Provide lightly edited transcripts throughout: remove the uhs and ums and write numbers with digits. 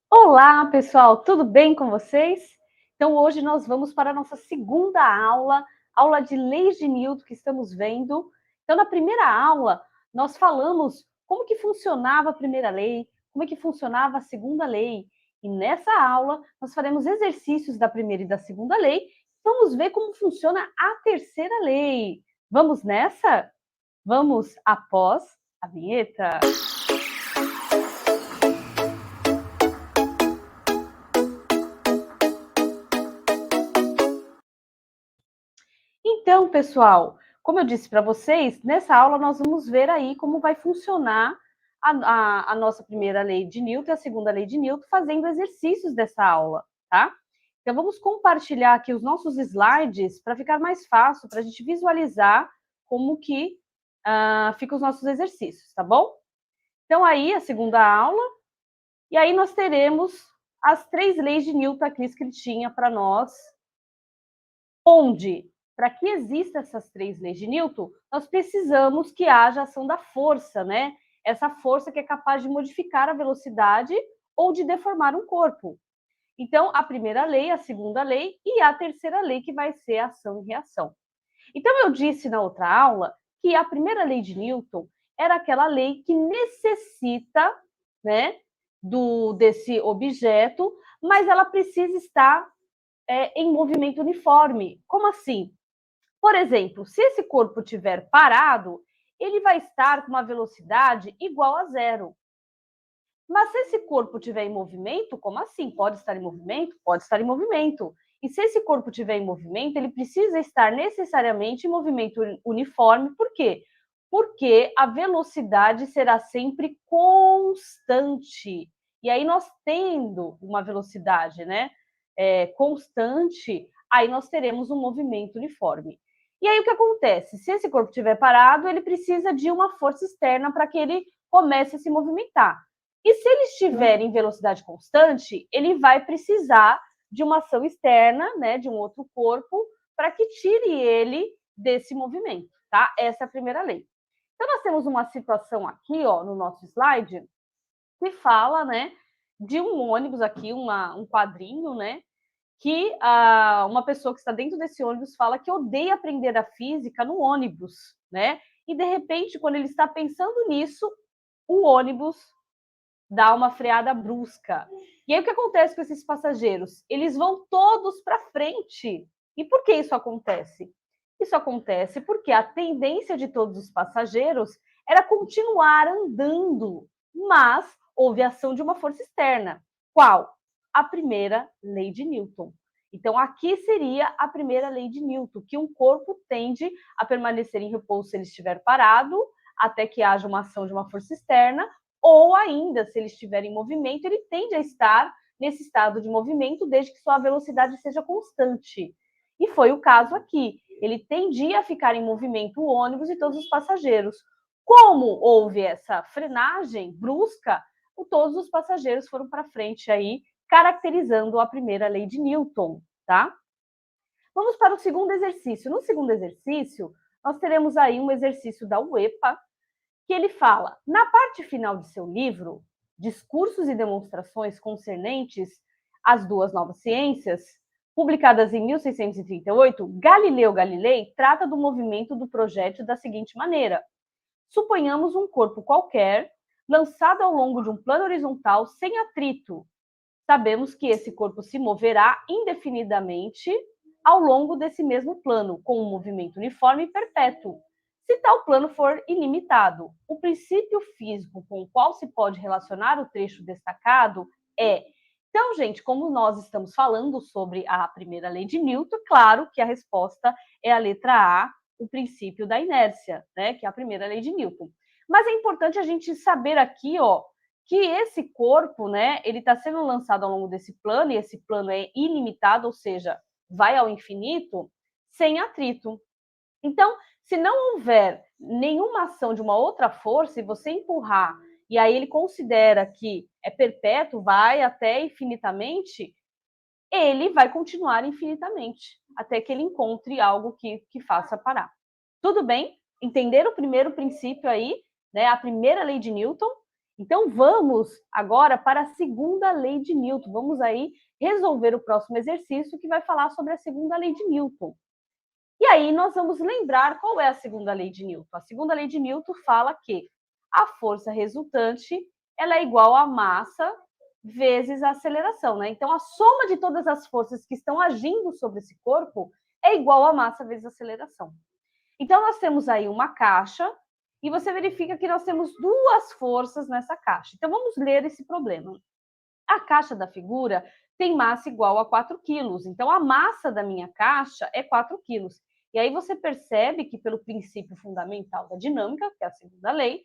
Olá, pessoal, tudo bem com vocês? Então, hoje nós vamos para a nossa segunda aula, aula de leis de Newton que estamos vendo. Então, na primeira aula, nós falamos como que funcionava a primeira lei, como é que funcionava a segunda lei. E nessa aula, nós faremos exercícios da primeira e da segunda lei. Vamos ver como funciona a terceira lei. Vamos nessa? Vamos após a vinheta. Então, pessoal, como eu disse para vocês, nessa aula nós vamos ver aí como vai funcionar a nossa primeira lei de Newton e a segunda lei de Newton, fazendo exercícios dessa aula, tá? Então, vamos compartilhar aqui os nossos slides para ficar mais fácil, para a gente visualizar como que ficam os nossos exercícios, tá bom? Então, aí, a segunda aula, e aí nós teremos as 3 leis de Newton aqui escritinha para nós, onde, para que existam essas 3 leis de Newton, nós precisamos que haja ação da força, né? Essa força que é capaz de modificar a velocidade ou de deformar um corpo. Então, a primeira lei, a segunda lei e a terceira lei, que vai ser ação e reação. Então, eu disse na outra aula que a primeira lei de Newton era aquela lei que necessita, né, desse objeto, mas ela precisa estar em movimento uniforme. Como assim? Por exemplo, se esse corpo estiver parado, ele vai estar com uma velocidade igual a zero. Mas se esse corpo estiver em movimento, como assim? Pode estar em movimento? Pode estar em movimento. E se esse corpo estiver em movimento, ele precisa estar necessariamente em movimento uniforme. Por quê? Porque a velocidade será sempre constante. E aí, nós tendo uma velocidade, né, constante, aí nós teremos um movimento uniforme. E aí, o que acontece? Se esse corpo estiver parado, ele precisa de uma força externa para que ele comece a se movimentar. E se ele estiver em velocidade constante, ele vai precisar de uma ação externa, né, de um outro corpo, para que tire ele desse movimento, tá? Essa é a primeira lei. Então, nós temos uma situação aqui, ó, no nosso slide, que fala, né, de um ônibus aqui, um quadrinho, né, que uma pessoa que está dentro desse ônibus fala que odeia aprender a física no ônibus, né? E, de repente, quando ele está pensando nisso, o ônibus dá uma freada brusca. E aí o que acontece com esses passageiros? Eles vão todos para frente. E por que isso acontece? Isso acontece porque a tendência de todos os passageiros era continuar andando, mas houve ação de uma força externa. Qual? A primeira lei de Newton. Então, aqui seria a primeira lei de Newton, que um corpo tende a permanecer em repouso se ele estiver parado, até que haja uma ação de uma força externa, ou ainda, se ele estiver em movimento, ele tende a estar nesse estado de movimento desde que sua velocidade seja constante. E foi o caso aqui. Ele tendia a ficar em movimento o ônibus e todos os passageiros. Como houve essa frenagem brusca, todos os passageiros foram para frente aí, caracterizando a primeira lei de Newton, tá? Vamos para o segundo exercício. No segundo exercício, nós teremos aí um exercício da UEPA, que ele fala, na parte final de seu livro, Discursos e Demonstrações Concernentes às Duas Novas Ciências, publicadas em 1638, Galileu Galilei trata do movimento do projétil da seguinte maneira: suponhamos um corpo qualquer lançado ao longo de um plano horizontal sem atrito. Sabemos que esse corpo se moverá indefinidamente ao longo desse mesmo plano, com um movimento uniforme e perpétuo. Se tal plano for ilimitado, o princípio físico com o qual se pode relacionar o trecho destacado é. Então, gente, como nós estamos falando sobre a primeira lei de Newton, claro que a resposta é a letra A, o princípio da inércia, né, que é a primeira lei de Newton. Mas é importante a gente saber aqui, ó, que esse corpo, né, ele está sendo lançado ao longo desse plano, e esse plano é ilimitado, ou seja, vai ao infinito, sem atrito. Então, se não houver nenhuma ação de uma outra força, e você empurrar, e aí ele considera que é perpétuo, vai até infinitamente, ele vai continuar infinitamente, até que ele encontre algo que faça parar. Tudo bem? Entenderam o primeiro princípio aí, né? A primeira lei de Newton? Então, vamos agora para a segunda lei de Newton. Vamos aí resolver o próximo exercício que vai falar sobre a segunda lei de Newton. E aí nós vamos lembrar qual é a segunda lei de Newton. A segunda lei de Newton fala que a força resultante ela é igual à massa vezes a aceleração, né? Então, a soma de todas as forças que estão agindo sobre esse corpo é igual à massa vezes a aceleração. Então, nós temos aí uma caixa e você verifica que nós temos duas forças nessa caixa. Então, vamos ler esse problema. A caixa da figura tem massa igual a 4 quilos. Então, a massa da minha caixa é 4 quilos. E aí você percebe que, pelo princípio fundamental da dinâmica, que é a segunda lei,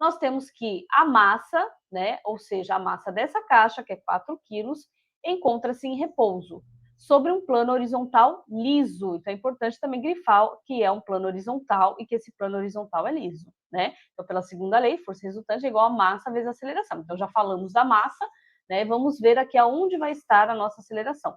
nós temos que a massa, né, ou seja, a massa dessa caixa, que é 4 quilos, encontra-se em repouso sobre um plano horizontal liso. Então, é importante também grifar que é um plano horizontal e que esse plano horizontal é liso, né? Então, pela segunda lei, força resultante é igual a massa vezes a aceleração. Então, já falamos da massa, né? Vamos ver aqui aonde vai estar a nossa aceleração.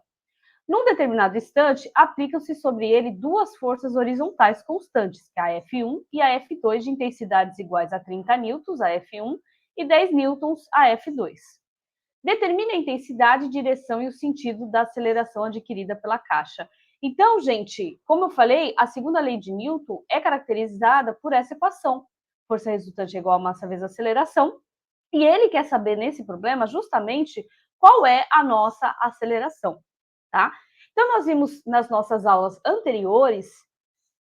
Num determinado instante, aplicam-se sobre ele duas forças horizontais constantes, que é a F1 e a F2, de intensidades iguais a 30 newtons, a F1, e 10 newtons, a F2. Determine a intensidade, direção e o sentido da aceleração adquirida pela caixa. Então, gente, como eu falei, a segunda lei de Newton é caracterizada por essa equação. Força resultante é igual a massa vezes a aceleração. E ele quer saber nesse problema justamente qual é a nossa aceleração, tá? Então, nós vimos nas nossas aulas anteriores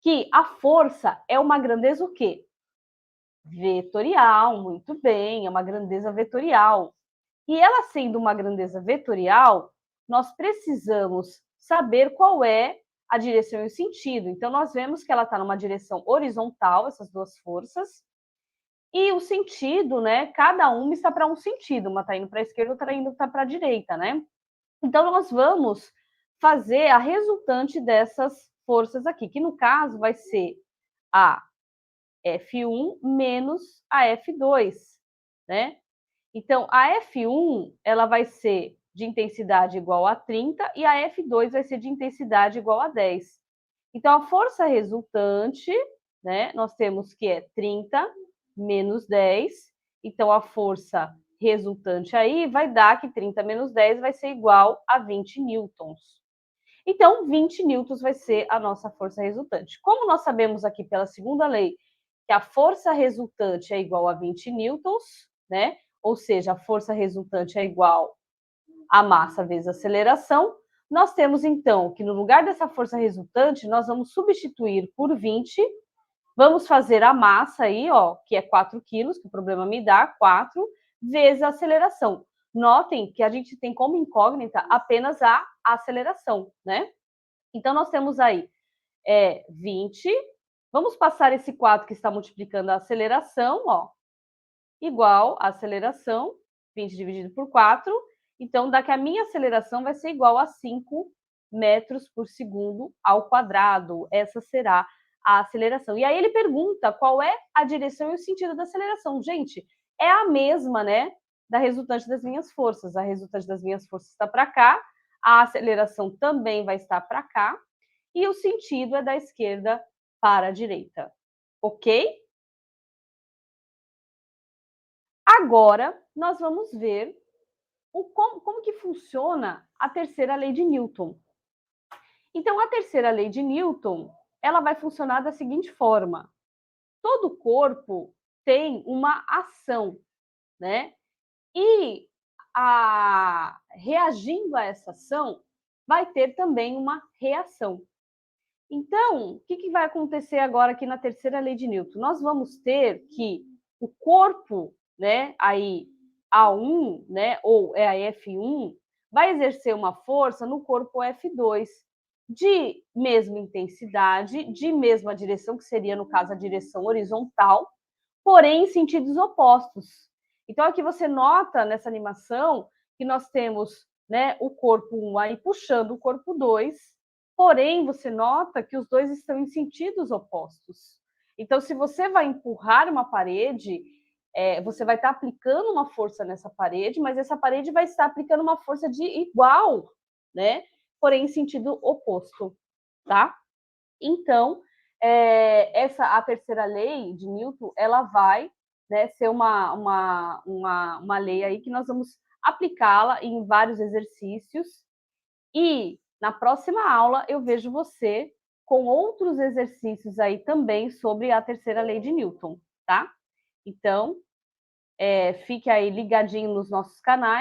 que a força é uma grandeza o quê? Vetorial, muito bem, é uma grandeza vetorial. E ela sendo uma grandeza vetorial, nós precisamos saber qual é a direção e o sentido. Então, nós vemos que ela está numa direção horizontal, essas duas forças, e o sentido, né? Cada uma está para um sentido, uma está indo para a esquerda, outra indo para a direita, né? Então, nós vamos fazer a resultante dessas forças aqui, que no caso vai ser a F1 menos a F2, né? Então, a F1 ela vai ser de intensidade igual a 30 e a F2 vai ser de intensidade igual a 10. Então, a força resultante, né, nós temos que é 30 menos 10. Então, a força resultante aí vai dar que 30 menos 10 vai ser igual a 20 newtons. Então, 20 newtons vai ser a nossa força resultante. Como nós sabemos aqui pela segunda lei que a força resultante é igual a 20 newtons, né? Ou seja, a força resultante é igual a massa vezes a aceleração, nós temos então que no lugar dessa força resultante, nós vamos substituir por 20, vamos fazer a massa aí, ó, que é 4 quilos, que o problema me dá, 4, vezes a aceleração. Notem que a gente tem como incógnita apenas a aceleração, né? Então, nós temos aí 20, vamos passar esse 4 que está multiplicando a aceleração, ó, igual a aceleração, 20 dividido por 4, então dá que a minha aceleração vai ser igual a 5 metros por segundo ao quadrado. Essa será a aceleração. E aí ele pergunta qual é a direção e o sentido da aceleração. Gente, é a mesma, né, da resultante das minhas forças. A resultante das minhas forças está para cá, a aceleração também vai estar para cá, e o sentido é da esquerda para a direita. Ok? Agora, nós vamos ver como que funciona a terceira lei de Newton. Então, a terceira lei de Newton, ela vai funcionar da seguinte forma. Todo corpo tem uma ação, né? E reagindo a essa ação, vai ter também uma reação. Então, o que vai acontecer agora aqui na terceira lei de Newton? Nós vamos ter que o corpo, né, aí A1, né, ou é a F1, vai exercer uma força no corpo F2 de mesma intensidade, de mesma direção, que seria, no caso, a direção horizontal, porém em sentidos opostos. Então, aqui você nota nessa animação que nós temos, né, o corpo 1 aí puxando o corpo 2, porém, você nota que os dois estão em sentidos opostos. Então, se você vai empurrar uma parede, você vai estar aplicando uma força nessa parede, mas essa parede vai estar aplicando uma força de igual, né? Porém, em sentido oposto, tá? Então, a terceira lei de Newton, ela vai né, ser uma lei aí que nós vamos aplicá-la em vários exercícios. E na próxima aula eu vejo você com outros exercícios aí também sobre a terceira lei de Newton, tá? Então, fique aí ligadinho nos nossos canais.